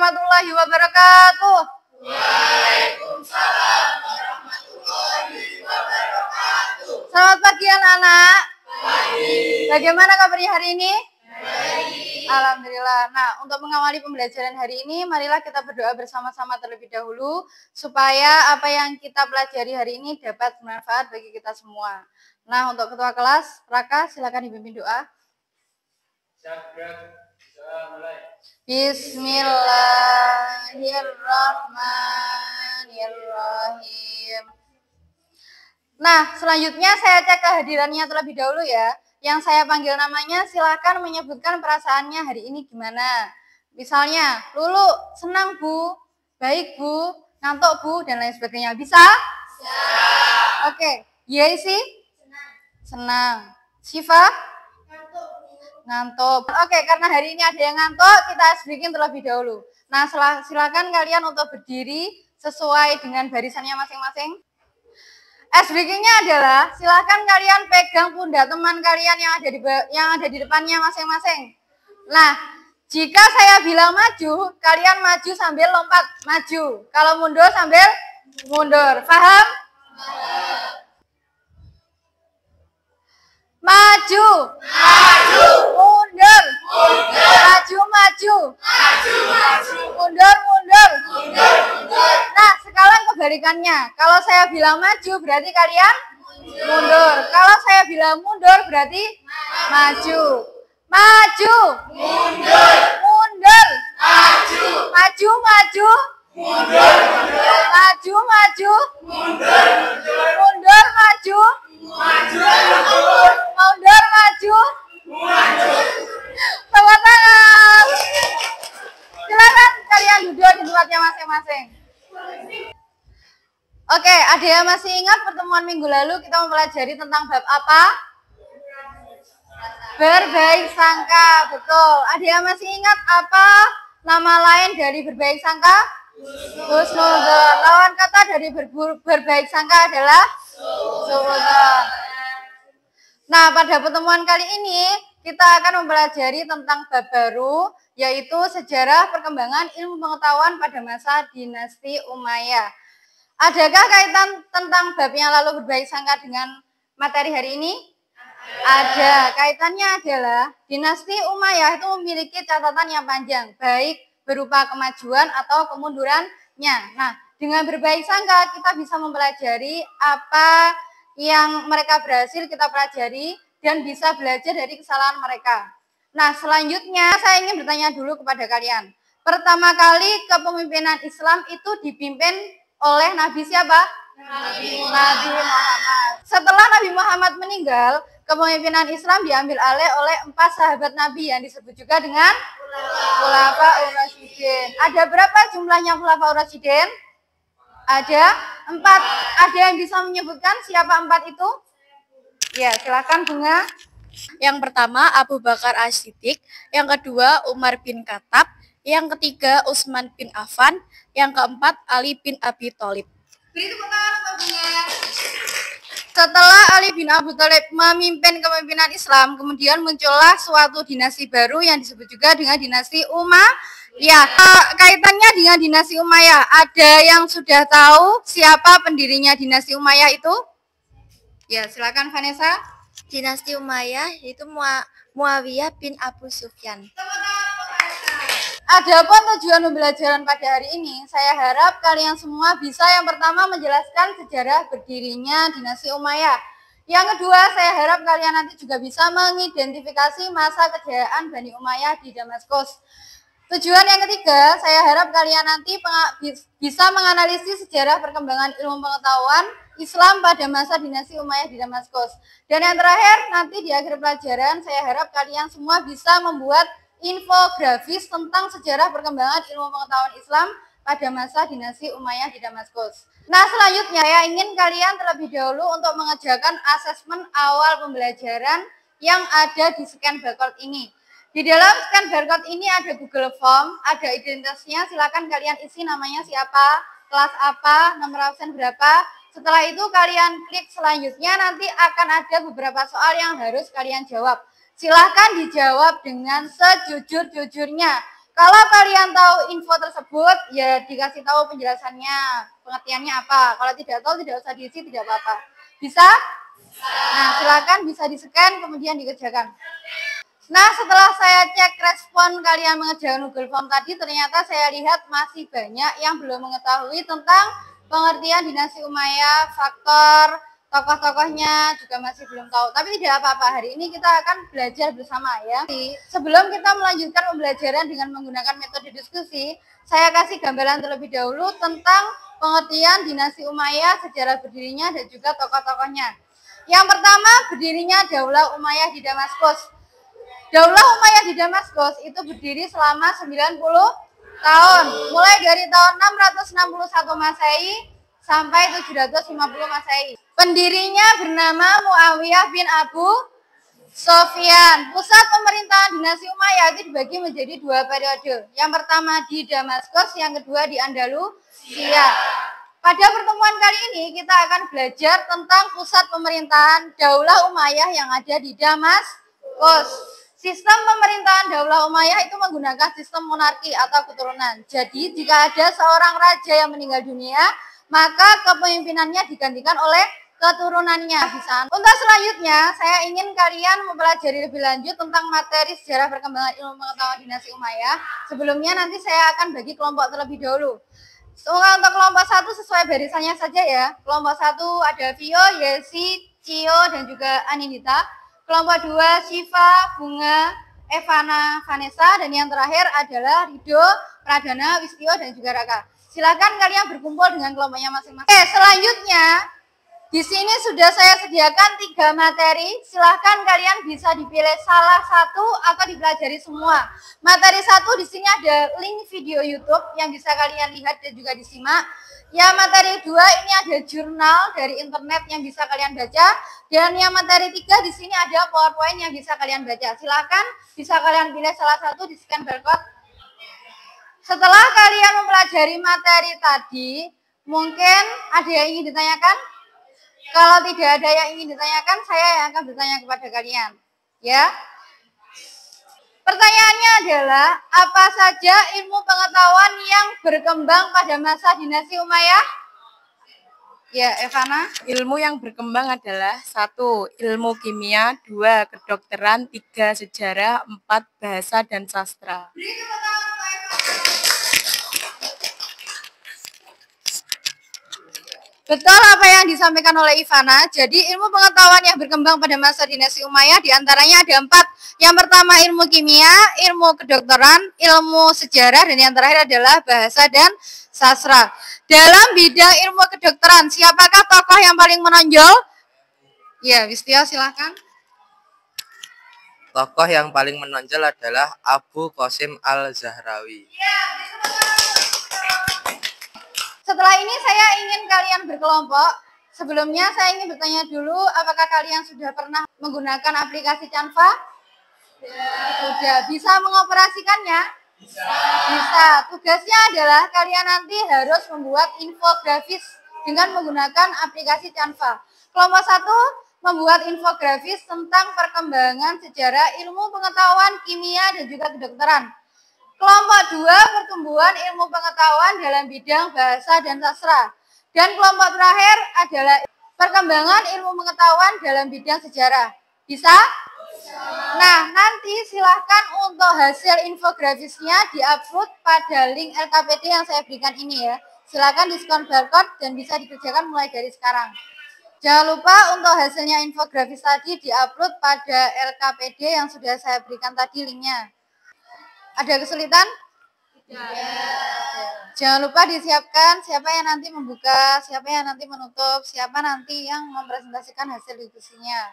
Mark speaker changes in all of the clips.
Speaker 1: warahmatullahi wabarakatuh.
Speaker 2: Waalaikumsalam warahmatullahi wabarakatuh.
Speaker 1: Selamat pagi anak-anak.
Speaker 2: Pagi.
Speaker 1: Bagaimana kabarnya hari ini?
Speaker 2: Baik.
Speaker 1: Alhamdulillah. Nah, untuk mengawali pembelajaran hari ini, marilah kita berdoa bersama-sama terlebih dahulu supaya apa yang kita pelajari hari ini dapat bermanfaat bagi kita semua. Nah, untuk ketua kelas, Raka, silakan dipimpin doa. Bismillahirrahmanirrahim. Nah, selanjutnya saya cek kehadirannya terlebih dahulu ya. Yang saya panggil namanya silakan menyebutkan perasaannya hari ini gimana. Misalnya, Lulu, senang Bu, baik Bu, ngantuk Bu, dan lain sebagainya. Bisa?
Speaker 2: Bisa.
Speaker 1: Oke. Yesi? Senang. Siva? Ngantuk. Oke, karena hari ini ada yang ngantuk, kita bikin terlebih dahulu. Nah, silakan kalian untuk berdiri sesuai dengan barisannya masing-masing. Breakingnya adalah silakan kalian pegang pundak teman kalian yang ada di depannya masing-masing. Nah, jika saya bilang maju, kalian maju sambil lompat maju. Kalau mundur sambil mundur. Paham? Maju.
Speaker 2: Maju.
Speaker 1: Mundur.
Speaker 2: Mundur.
Speaker 1: Maju, maju.
Speaker 2: Maju, maju.
Speaker 1: Mundur, mundur.
Speaker 2: Mundur, mundur.
Speaker 1: Nah, sekarang kebalikannya. Kalau saya bilang maju, berarti kalian mundur. Kalau saya bilang mundur, berarti maju. Maju.
Speaker 2: Mundur.
Speaker 1: Mundur.
Speaker 2: Maju.
Speaker 1: Maju, maju.
Speaker 2: Mundur, mundur.
Speaker 1: Maju, maju.
Speaker 2: Mundur, mundur.
Speaker 1: Mundur, maju.
Speaker 2: Maju, mundur.
Speaker 1: Mundur, maju.
Speaker 2: Maju.
Speaker 1: Tepuk tangan. Silakan kalian duduk di tempatnya masing-masing. Oke, ada yang masih ingat pertemuan minggu lalu kita mempelajari tentang bab apa? Berbaik sangka, betul. Ada yang masih ingat apa nama lain dari berbaik sangka? Husnudzon. Lawan kata dari berbaik sangka adalah suudzon. Nah, pada pertemuan kali ini kita akan mempelajari tentang bab baru, yaitu sejarah perkembangan ilmu pengetahuan pada masa dinasti Umayyah. Adakah kaitan tentang bab yang lalu berbaik sangka dengan materi hari ini? Ada. Kaitannya adalah dinasti Umayyah itu memiliki catatan yang panjang, baik berupa kemajuan atau kemundurannya. Nah, dengan berbaik sangka kita bisa mempelajari apa yang mereka berhasil kita pelajari dan bisa belajar dari kesalahan mereka. Nah, selanjutnya saya ingin bertanya dulu kepada kalian. Pertama kali kepemimpinan Islam itu dipimpin oleh Nabi siapa? Nabi Muhammad. Setelah Nabi Muhammad meninggal, kepemimpinan Islam diambil alih oleh 4 sahabat Nabi yang disebut juga dengan Khulafaur Rasyidin. Ada berapa jumlahnya Khulafaur Rasyidin? Ada 4. Ada yang bisa menyebutkan siapa 4 itu? Ya, silakan Bunga.
Speaker 3: Yang pertama Abu Bakar As-Siddiq, yang kedua Umar bin Khattab, yang ketiga Utsman bin Affan, yang keempat Ali bin Abi Thalib.
Speaker 1: Beri tepuk tangan untuk Bunga. Setelah Ali bin Abi Thalib memimpin kepemimpinan Islam, kemudian muncullah suatu dinasti baru yang disebut juga dengan dinasti Umayyah. Kaitannya dengan dinasti Umayyah, ada yang sudah tahu siapa pendirinya dinasti Umayyah itu? Ya, silakan Vanessa.
Speaker 3: Dinasti Umayyah itu Muawiyah bin Abu Sufyan.
Speaker 1: Adapun tujuan pembelajaran pada hari ini, saya harap kalian semua bisa yang pertama menjelaskan sejarah berdirinya dinasti Umayyah. Yang kedua, saya harap kalian nanti juga bisa mengidentifikasi masa kejayaan Bani Umayyah di Damaskus. Tujuan yang ketiga, saya harap kalian nanti bisa menganalisis sejarah perkembangan ilmu pengetahuan Islam pada masa dinasti Umayyah di Damaskus. Dan yang terakhir, nanti di akhir pelajaran, saya harap kalian semua bisa membuat infografis tentang sejarah perkembangan ilmu pengetahuan Islam pada masa dinasti Umayyah di Damaskus. Nah, selanjutnya saya ingin kalian terlebih dahulu untuk mengerjakan asesmen awal pembelajaran yang ada di scan barcode ini. Di dalam scan barcode ini ada Google Form, ada identitasnya, silakan kalian isi namanya siapa, kelas apa, nomor absen berapa. Setelah itu kalian klik selanjutnya, nanti akan ada beberapa soal yang harus kalian jawab. Silahkan dijawab dengan sejujur-jujurnya. Kalau kalian tahu info tersebut, ya dikasih tahu penjelasannya, pengertiannya apa. Kalau tidak tahu, tidak usah diisi, tidak apa-apa. Bisa? Nah, silakan bisa di-scan, kemudian dikerjakan. Nah, setelah saya cek respon kalian mengerjakan Google Form tadi, ternyata saya lihat masih banyak yang belum mengetahui tentang pengertian dinasti Umayyah, faktor, tokoh-tokohnya juga masih belum tahu. Tapi tidak apa-apa, hari ini kita akan belajar bersama ya. Sebelum kita melanjutkan pembelajaran dengan menggunakan metode diskusi, saya kasih gambaran terlebih dahulu tentang pengertian dinasti Umayyah, sejarah berdirinya, dan juga tokoh-tokohnya. Yang pertama, berdirinya Daulah Umayyah di Damaskus. Daulah Umayyah di Damaskus itu berdiri selama 90 tahun, mulai dari tahun 661 Masehi sampai 750 Masehi. Pendirinya bernama Muawiyah bin Abu Sofyan. Pusat pemerintahan dinasti Umayyah itu dibagi menjadi dua periode. Yang pertama di Damaskus, yang kedua di Andalusia. Pada pertemuan kali ini kita akan belajar tentang pusat pemerintahan Daulah Umayyah yang ada di Damaskus. Sistem pemerintahan Daulah Umayyah itu menggunakan sistem monarki atau keturunan. Jadi jika ada seorang raja yang meninggal dunia, maka kepemimpinannya digantikan oleh keturunannya. Untuk selanjutnya, saya ingin kalian mempelajari lebih lanjut tentang materi sejarah perkembangan ilmu pengetahuan dinasti Umayyah. Sebelumnya nanti saya akan bagi kelompok terlebih dahulu. Untuk kelompok 1 sesuai barisannya saja ya. Kelompok 1 ada Vio, Yesi, Cio, dan juga Anindita. Kelompok 2 Siva, Bunga, Evana, Vanessa, dan yang terakhir adalah Rido, Pradana, Wistio, dan juga Raka. Silakan kalian berkumpul dengan kelompoknya masing-masing. Oke, selanjutnya di sini sudah saya sediakan 3 materi. Silahkan kalian bisa dipilih salah satu atau dipelajari semua. Materi 1 di sini ada link video YouTube yang bisa kalian lihat dan juga disimak. Ya, materi 2 ini ada jurnal dari internet yang bisa kalian baca. Dan yang materi 3 di sini ada PowerPoint yang bisa kalian baca. Silahkan bisa kalian pilih salah satu di scan barcode. Setelah kalian mempelajari materi tadi, mungkin ada yang ingin ditanyakan? Kalau tidak ada yang ingin ditanyakan, saya yang akan bertanya kepada kalian. Ya. Pertanyaannya adalah, apa saja ilmu pengetahuan yang berkembang pada masa dinasti Umayyah? Ya, Evana.
Speaker 3: Ilmu yang berkembang adalah 1. Ilmu kimia, 2. Kedokteran, 3. Sejarah, 4. Bahasa dan sastra.
Speaker 1: Beri tepuk tangan untuk Evana. Betul apa yang disampaikan oleh Ivana. Jadi ilmu pengetahuan yang berkembang pada masa dinasti Umayyah diantaranya ada 4. Yang pertama ilmu kimia, ilmu kedokteran, ilmu sejarah, dan yang terakhir adalah bahasa dan sastra. Dalam bidang ilmu kedokteran, siapakah tokoh yang paling menonjol? Ya, Wistio silahkan.
Speaker 4: Tokoh yang paling menonjol adalah Abu Qasim Al-Zahrawi.
Speaker 1: Ya, setelah ini saya ingin kalian berkelompok. Sebelumnya saya ingin bertanya dulu, apakah kalian sudah pernah menggunakan aplikasi Canva? Sudah. Bisa mengoperasikannya? Bisa. Tugasnya adalah kalian nanti harus membuat infografis dengan menggunakan aplikasi Canva. Kelompok 1 membuat infografis tentang perkembangan sejarah ilmu pengetahuan kimia dan juga kedokteran. Kelompok 2 pertumbuhan ilmu pengetahuan dalam bidang bahasa dan sastra. Dan kelompok terakhir adalah perkembangan ilmu pengetahuan dalam bidang sejarah. Bisa? Nah, nanti silahkan untuk hasil infografisnya diupload pada link LKPD yang saya berikan ini ya. Silahkan diskon barcode dan bisa dikerjakan mulai dari sekarang. Jangan lupa untuk hasilnya infografis tadi diupload pada LKPD yang sudah saya berikan tadi linknya. Ada kesulitan? Tidak. Jangan lupa disiapkan siapa yang nanti membuka, siapa yang nanti menutup, siapa nanti yang mempresentasikan hasil diskusinya.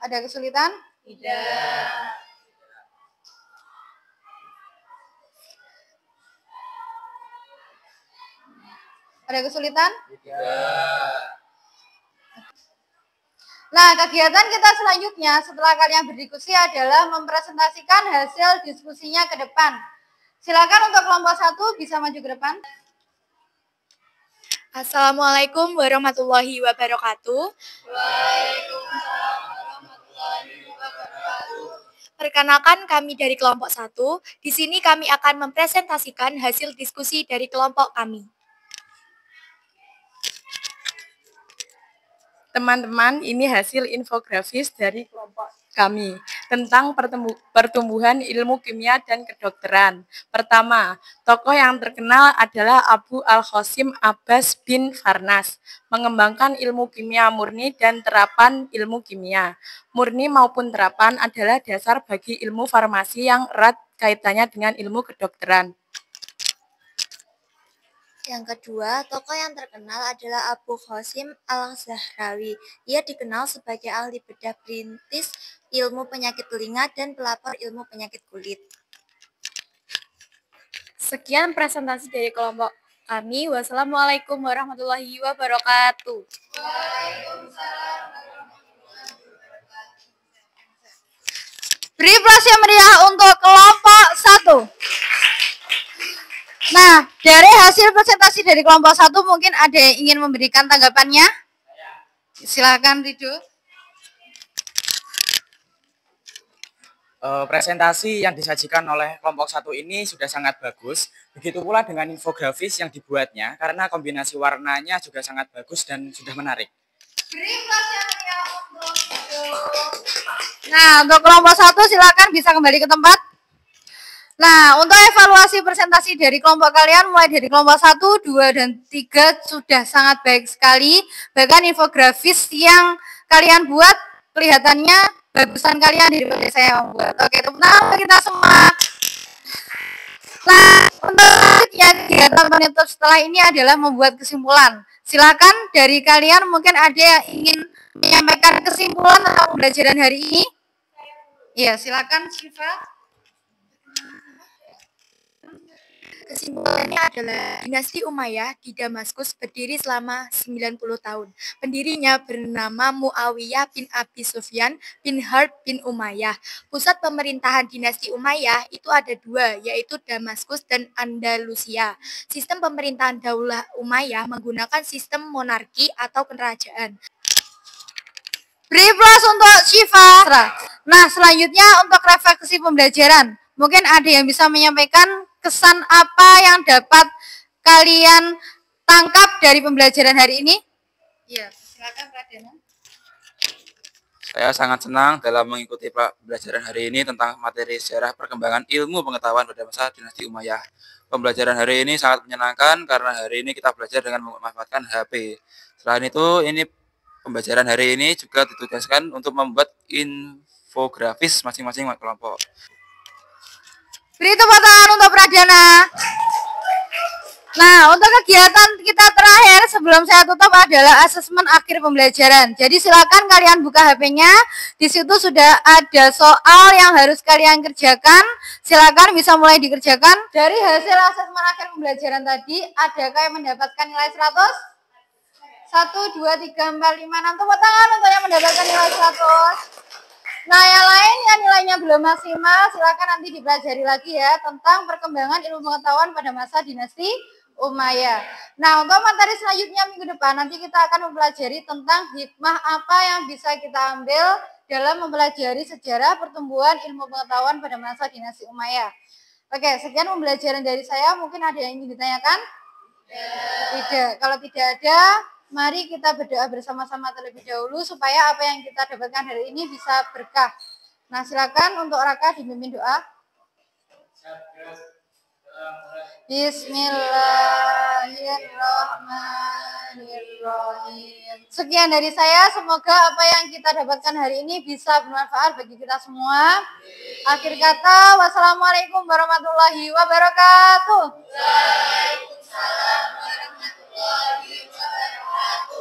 Speaker 1: Ada kesulitan? Tidak. Ada kesulitan? Tidak. Nah, kegiatan kita selanjutnya setelah kalian berdiskusi adalah mempresentasikan hasil diskusinya ke depan. Silakan untuk kelompok 1 bisa maju ke depan.
Speaker 3: Assalamualaikum warahmatullahi wabarakatuh.
Speaker 2: Waalaikumsalam warahmatullahi wabarakatuh.
Speaker 3: Perkenalkan kami dari kelompok 1. Di sini kami akan mempresentasikan hasil diskusi dari kelompok kami.
Speaker 5: Teman-teman, ini hasil infografis dari kelompok kami tentang pertumbuhan ilmu kimia dan kedokteran. Pertama, tokoh yang terkenal adalah Abu Al-Qasim Abbas bin Farnas, mengembangkan ilmu kimia murni dan terapan ilmu kimia. Murni maupun terapan adalah dasar bagi ilmu farmasi yang erat kaitannya dengan ilmu kedokteran.
Speaker 3: Yang kedua, tokoh yang terkenal adalah Abu Qasim Al-Zahrawi. Ia dikenal sebagai ahli bedah perintis ilmu penyakit telinga dan pelapor ilmu penyakit kulit. Sekian presentasi dari kelompok kami. Wassalamualaikum warahmatullahi wabarakatuh.
Speaker 1: Beri aplaus yang meriah untuk kelompok 1. Nah, dari hasil presentasi dari kelompok 1 mungkin ada yang ingin memberikan tanggapannya? Silakan Ridho.
Speaker 6: Presentasi yang disajikan oleh kelompok 1 ini sudah sangat bagus. Begitu pula dengan infografis yang dibuatnya, karena kombinasi warnanya juga sangat bagus dan sudah menarik.
Speaker 1: Beri aplaus yang meriah untuk Ridho. Nah, untuk kelompok 1 silakan bisa kembali ke tempat. Nah, untuk evaluasi presentasi dari kelompok kalian mulai dari kelompok 1, 2, dan 3 sudah sangat baik sekali. Bahkan infografis yang kalian buat kelihatannya bagusan kalian daripada saya yang buat. Oke, tepuk tangan kita semua. Nah, untuk yang kegiatan penutup setelah ini adalah membuat kesimpulan. Silakan dari kalian mungkin ada yang ingin menyampaikan kesimpulan tentang pembelajaran hari ini. Ya, silakan Syifa.
Speaker 3: Kesimpulannya adalah dinasti Umayyah di Damaskus berdiri selama 90 tahun. Pendirinya bernama Muawiyah bin Abi Sufyan bin Harb bin Umayyah. Pusat pemerintahan dinasti Umayyah itu ada 2, yaitu Damaskus dan Andalusia. Sistem pemerintahan Daulah Umayyah menggunakan sistem monarki atau kerajaan.
Speaker 1: Beri aplaus untuk Syifa. Nah, selanjutnya untuk refleksi pembelajaran. Mungkin ada yang bisa menyampaikan kesan apa yang dapat kalian tangkap dari pembelajaran hari ini? Ya, silakan Pradana.
Speaker 6: Saya sangat senang dalam mengikuti pembelajaran hari ini tentang materi sejarah perkembangan ilmu pengetahuan pada masa dinasti Umayyah. Pembelajaran hari ini sangat menyenangkan karena hari ini kita belajar dengan memanfaatkan HP. Selain itu, pembelajaran hari ini juga ditugaskan untuk membuat infografis masing-masing kelompok.
Speaker 1: Beri tepuk tangan untuk Pradana. Nah, untuk kegiatan kita terakhir sebelum saya tutup adalah asesmen akhir pembelajaran. Jadi silakan kalian buka HP-nya. Di situ sudah ada soal yang harus kalian kerjakan. Silakan bisa mulai dikerjakan. Dari hasil asesmen akhir pembelajaran tadi, adakah yang mendapatkan nilai 100? 1, 2, 3, 4, 5, 6. Tepuk tangan untuk yang mendapatkan nilai 100. Nah, yang lain yang nilainya belum maksimal, silakan nanti dipelajari lagi ya tentang perkembangan ilmu pengetahuan pada masa dinasti Umayyah. Nah, untuk materi selanjutnya minggu depan nanti kita akan mempelajari tentang hikmah apa yang bisa kita ambil dalam mempelajari sejarah pertumbuhan ilmu pengetahuan pada masa dinasti Umayyah. Oke, sekian pembelajaran dari saya. Mungkin ada yang ingin ditanyakan? Tidak. Kalau tidak ada, mari kita berdoa bersama-sama terlebih dahulu supaya apa yang kita dapatkan hari ini bisa berkah. Nah, silakan untuk Raka dipimpin doa. Bismillahirrahmanirrahim. Sekian dari saya, semoga apa yang kita dapatkan hari ini bisa bermanfaat bagi kita semua. Akhir kata, wassalamualaikum warahmatullahi wabarakatuh. Waalaikumsalam warahmatullahi wabarakatuh.